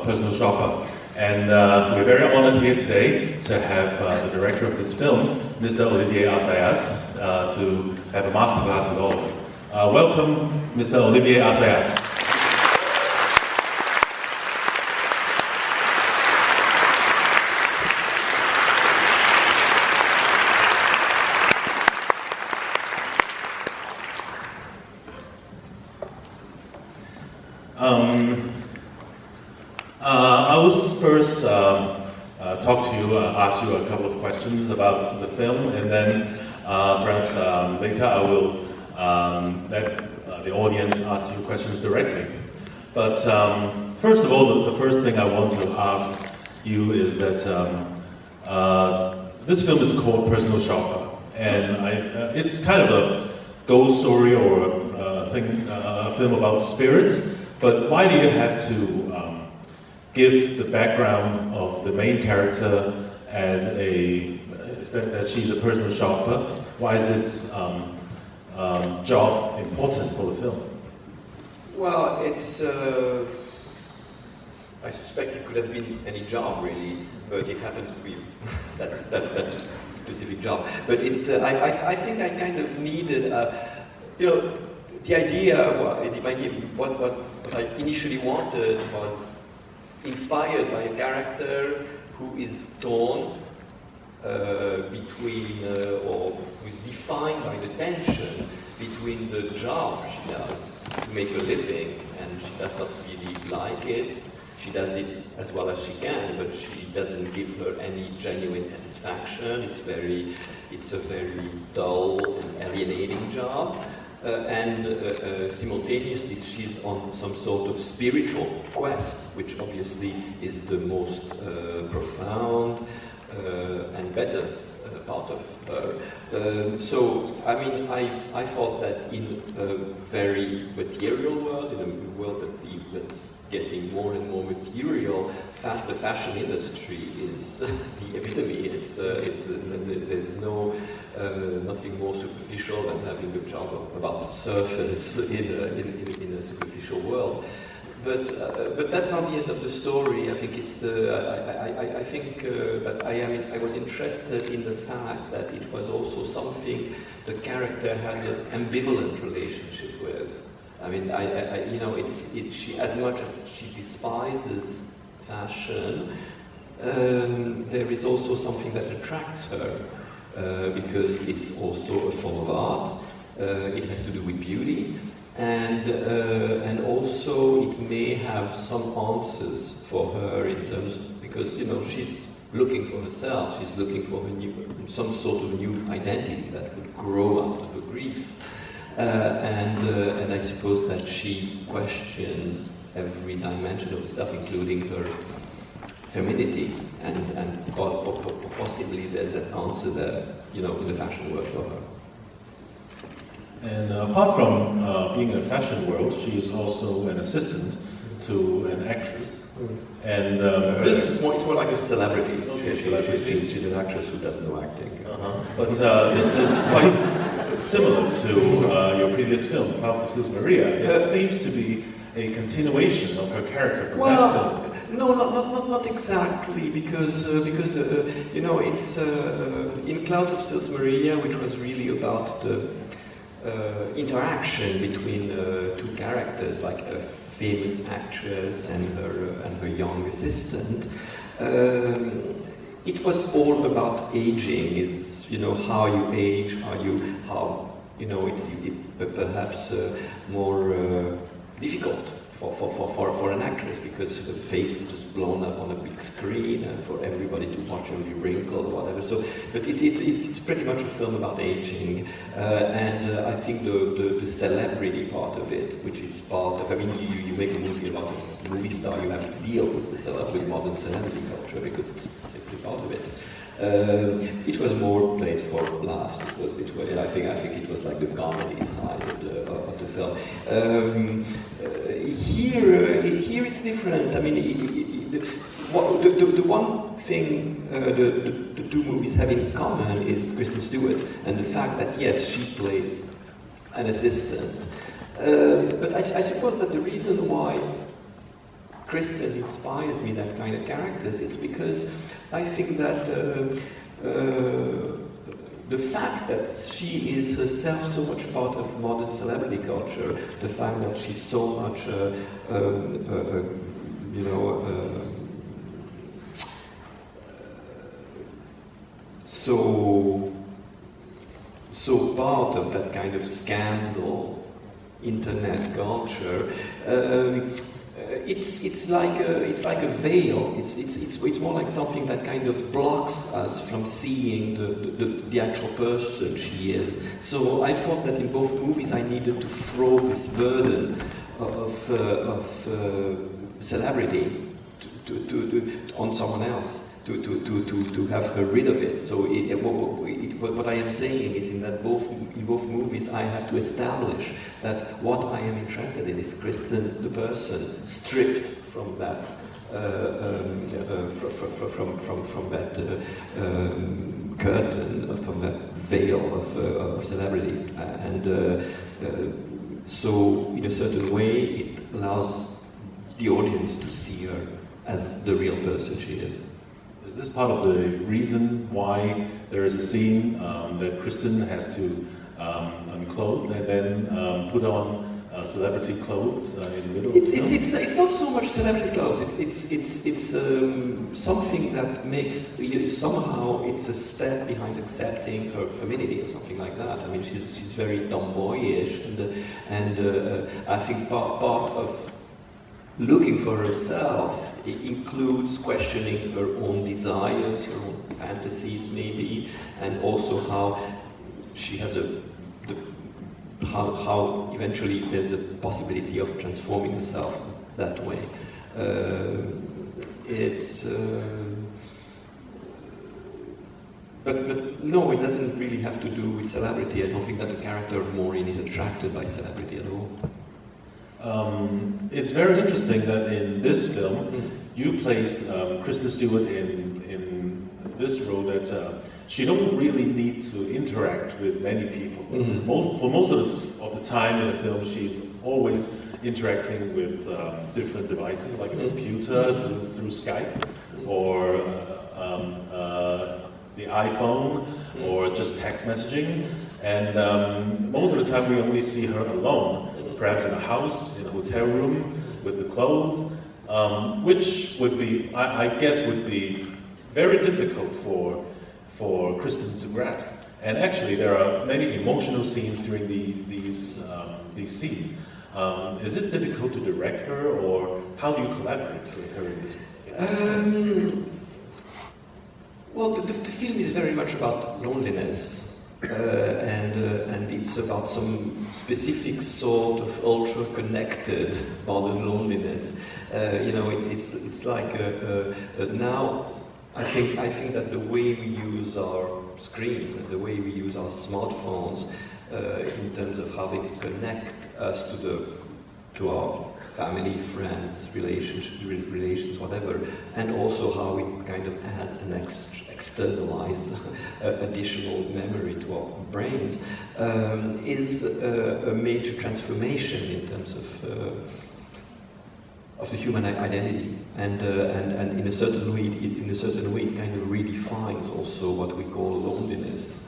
personal shopper. And we're very honored here today to have the director of this film, Mr. Olivier Assayas, to have a masterclass with all of you. Welcome, Mr. Olivier Assayas. I was first talk to you, ask you a couple of questions about the film, and then perhaps later I will let the audience ask you questions directly. But first of all, the first thing I want to ask you is that this film is called Personal Shopper, and it's kind of a ghost story or a film about spirits. But why do you have to give the background of the main character as that she's a personal shopper? Why is this job important for the film? Well, it's. I suspect it could have been any job really, but it happens to be that specific job. But it's. I think I kind of needed, the idea. What I initially wanted was inspired by a character who is torn between, or who is defined by the tension between the job she does to make a living, and she does not really like it. She does it as well as she can, but she doesn't give her any genuine satisfaction. It's a very dull and alienating job. Simultaneously she's on some sort of spiritual quest, which obviously is the most profound and better part of her. So, I mean, I thought that in a very material world, in a world that's getting more and more material, the fashion industry is the epitome. There's nothing more superficial than having a job about the surface in a superficial world. But that's not the end of the story. I think it's I think that I was interested in the fact that it was also something the character had an ambivalent relationship with. I mean, she, as much as she despises fashion, there is also something that attracts her because it's also a form of art. It has to do with beauty. And also it may have some answers for her in terms of, because she's looking for herself, she's looking for some sort of new identity that would grow out of her grief, and I suppose that she questions every dimension of herself, including her femininity, and possibly there's an answer there, in the fashion world for her. And apart from being in a fashion world, she is also an assistant to an actress. And it's more like a celebrity. Okay, she's an actress who does no acting. But this is quite similar to your previous film, Clouds of Sils Maria. It seems to be a continuation of her character from that film. No, not exactly, because it's in Clouds of Sils Maria, which was really about the interaction between two characters, like a famous actress and her young assistant. It was all about aging. Is how you age, it's perhaps more difficult for an actress, because her face is just blown up on a big screen and for everybody to watch every wrinkle or whatever. So, but it's pretty much a film about aging, and I think the celebrity part of it, which is part of, you make a movie about a movie star, you have to deal with modern celebrity culture, because it's simply part of it. It was more played for laughs. I think it was like the comedy side of the film. Here it's different. I mean, the one thing the two movies have in common is Kristen Stewart, and the fact that yes, she plays an assistant. But I suppose that the reason why Kristen inspires me, that kind of characters, it's because I think that the fact that she is herself so much part of modern celebrity culture, the fact that she's so much, so part of that kind of scandal internet culture. It's like a veil. It's more like something that kind of blocks us from seeing the actual person she is. So I thought that in both movies I needed to throw this burden of celebrity on someone else. To have her rid of it. So what I am saying is in both movies I have to establish that what I am interested in is Kristen the person, stripped from that from that curtain, from that veil of celebrity, so in a certain way it allows the audience to see her as the real person she is. Is this part of the reason why there is a scene that Kristen has to unclothe and then put on celebrity clothes in the middle? It's not so much celebrity clothes. It's something that makes somehow it's a step behind accepting her femininity or something like that. I mean, she's very tomboyish, and I think part of looking for herself, it includes questioning her own desires, her own fantasies maybe, and also how she has how eventually there's a possibility of transforming herself that way. But no, it doesn't really have to do with celebrity. I don't think that the character of Maureen is attracted by celebrity at all. It's very interesting that in this film, you placed Kristen Stewart in this role that she don't really need to interact with many people. For most of the time in the film, she's always interacting with different devices, like a computer through Skype, or the iPhone, or just text messaging. And most of the time, we only see her alone. Perhaps in a house, in a hotel room, with the clothes, which would be, I guess, would be very difficult for Kristen to grasp. And actually, there are many emotional scenes during these scenes. Is it difficult to direct her, or how do you collaborate with her in this? Well, the film is very much about loneliness. And it's about some specific sort of ultra-connected modern loneliness. It's like now. I think that the way we use our screens and the way we use our smartphones, in terms of how they connect us to our family, friends, relations, whatever, and also how it kind of adds an externalized additional memory to our brains, is a major transformation in terms of the human identity, and in a certain way, it kind of redefines also what we call loneliness.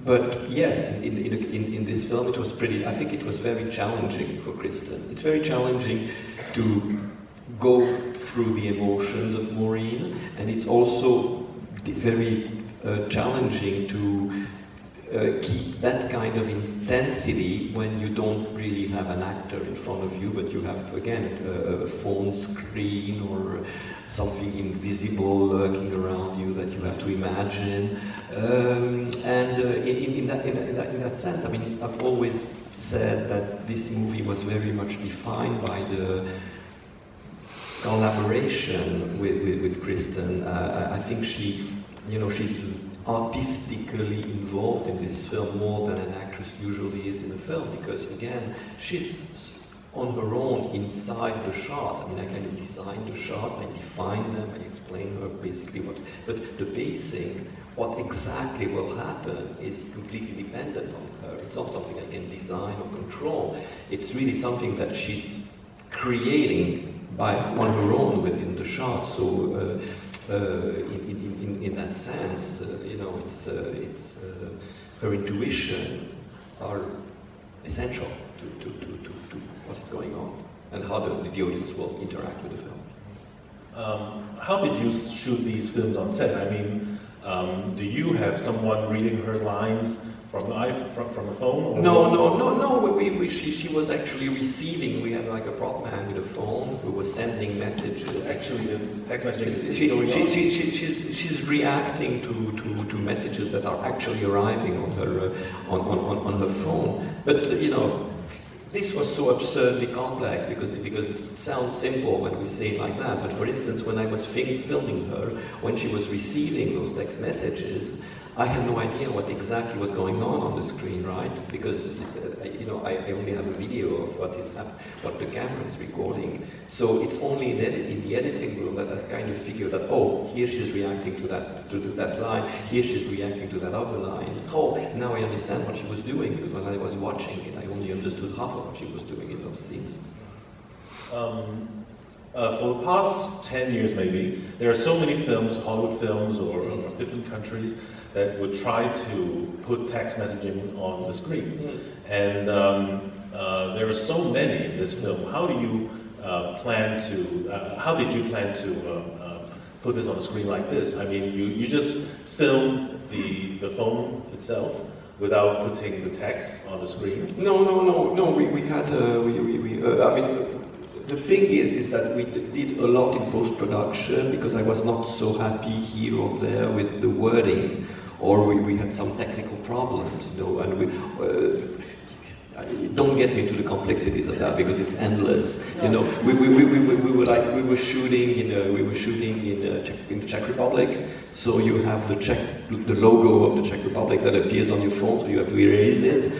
But yes, in this film, it was I think it was very challenging for Kristen. It's very challenging to go through the emotions of Maureen, and it's also very challenging to keep that kind of intensity when you don't really have an actor in front of you, but you have, again, a phone screen or something invisible lurking around you that you have to imagine. In that sense, I mean, I've always said that this movie was very much defined by the collaboration with Kristen. I think she's artistically involved in this film more than an actress usually is in a film, because again, she's on her own inside the shots. I mean, I kind of design the shots, I define them, I explain her basically but the pacing, what exactly will happen, is completely dependent on her. It's not something I can design or control. It's really something that she's creating on her own within the shot. So in that sense, it's her intuition are essential to what is going on and how the audience will interact with the film. How did you shoot these films on set? I mean, do you have someone reading her lines from the phone? Or No. She was actually receiving. We had like a prop man with a phone who was sending messages. Actually, the text messaging she's reacting to messages that are actually arriving on her on her phone. But this was so absurdly complex because it sounds simple when we say it like that. But for instance, when I was filming her, when she was receiving those text messages, I had no idea what exactly was going on the screen, right? Because I only have a video of what the camera is recording. So it's only in the editing room that I kind of figured that, oh, here she's reacting to that line, here she's reacting to that other line. Oh, now I understand what she was doing, because when I was watching it, I only understood half of what she was doing in those scenes. For the past 10 years maybe, there are so many films, Hollywood films or from different countries, that would try to put text messaging on the screen. And there are so many in this film. How did you plan to put this on the screen like this? I mean, you just filmed the phone itself without putting the text on the screen? No. We had, the thing is that we did a lot in post-production because I was not so happy here or there with the wording, or we had some technical problems, and we don't get me to the complexities of that because it's endless. We were shooting in the Czech Republic, so you have the logo of the Czech Republic that appears on your phone, so you have to erase it.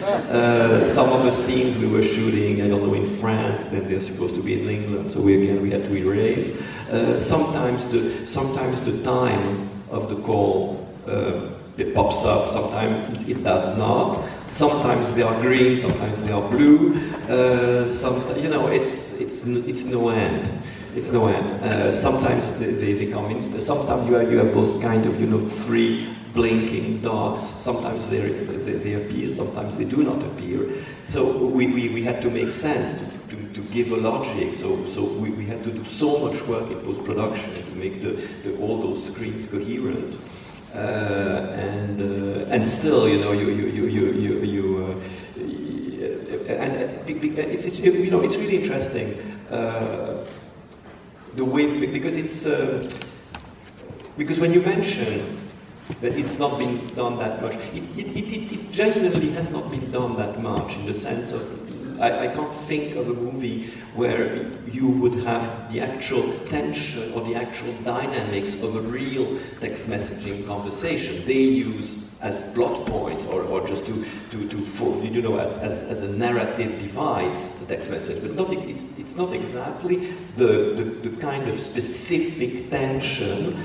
Some of the scenes we were shooting, I don't know, in France, then they're supposed to be in England, so we had to erase. Sometimes the time of the call it pops up, sometimes it does not. Sometimes they are green, sometimes they are blue. It's no end. It's no end. Sometimes they come in. Sometimes you have those kind of three blinking dots. Sometimes they appear, sometimes they do not appear. So we had to make sense to give a logic. So we had to do so much work in post-production to make all those screens coherent. And still, it's really interesting the way, because when you mention that it's not been done that much, it genuinely has not been done that much in the sense of I can't think of a movie where you would have the actual tension or the actual dynamics of a real text messaging conversation. They use as plot points or just as a narrative device the text message, but it's not exactly the kind of specific tension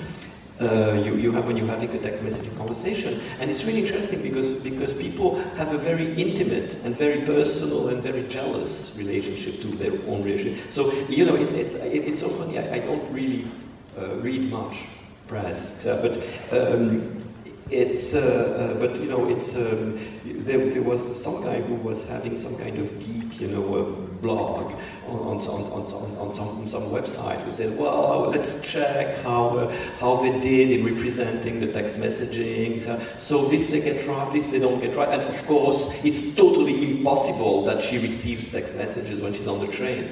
you have when you're having a text messaging conversation. And it's really interesting because people have a very intimate and very personal and very jealous relationship to their own relationship. So it's so funny. I don't really read much press, but there was some guy who was having some kind of geek, blog on some website who said, well, let's check how they did in representing the text messaging. So this they get right, this they don't get right, and of course it's totally impossible that she receives text messages when she's on the train.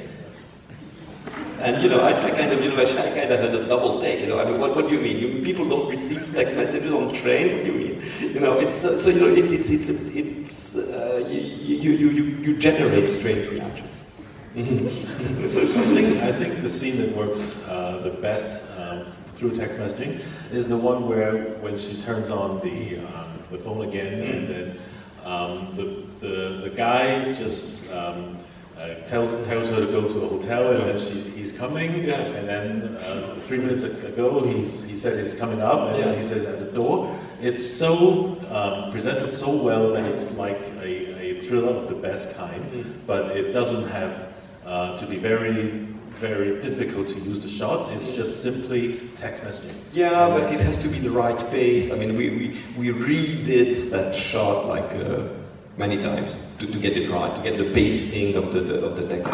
And I kind of had a double take. What do you mean? People don't receive text messages on trains? What do you mean? You generate strange reactions. I think the scene that works the best through text messaging is the one where when she turns on the phone again, and then the guy just tells her to go to a hotel, and then he's coming, and then 3 minutes ago he said he's coming up, and then he says at the door. It's so presented so well that it's like a thriller of the best kind, but it doesn't have to be very, very difficult to use the shots. It's just simply text messaging. Yeah, but it has to be the right pace. I mean, we redid that shot like many times to get it right, to get the pacing of the text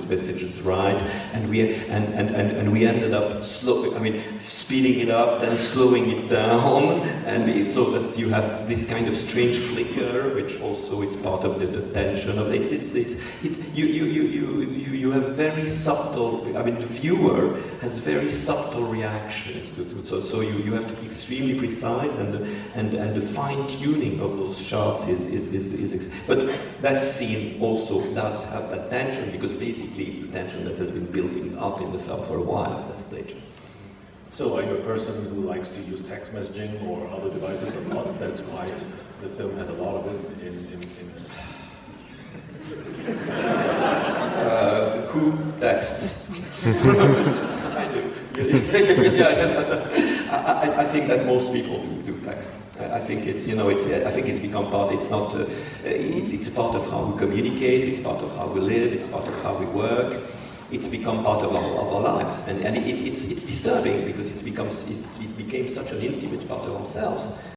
messages right, and we ended up speeding it up, then slowing it down, and so that you have this kind of strange flicker, which also is part of the tension of it. You have very subtle. I mean, the viewer has very subtle reactions so you have to be extremely precise, and the fine tuning of those shots is but that scene also does have that tension, because basically it's the tension that has been building up in the film for a while at that stage. So are you a person who likes to use text messaging or other devices a lot? That's why the film has a lot of it in Who texts? I do. I think that most people do text. I think it's become part. It's not. It's part of how we communicate. It's part of how we live. It's part of how we work. It's become part of our lives, and it's disturbing because it became such an intimate part of ourselves.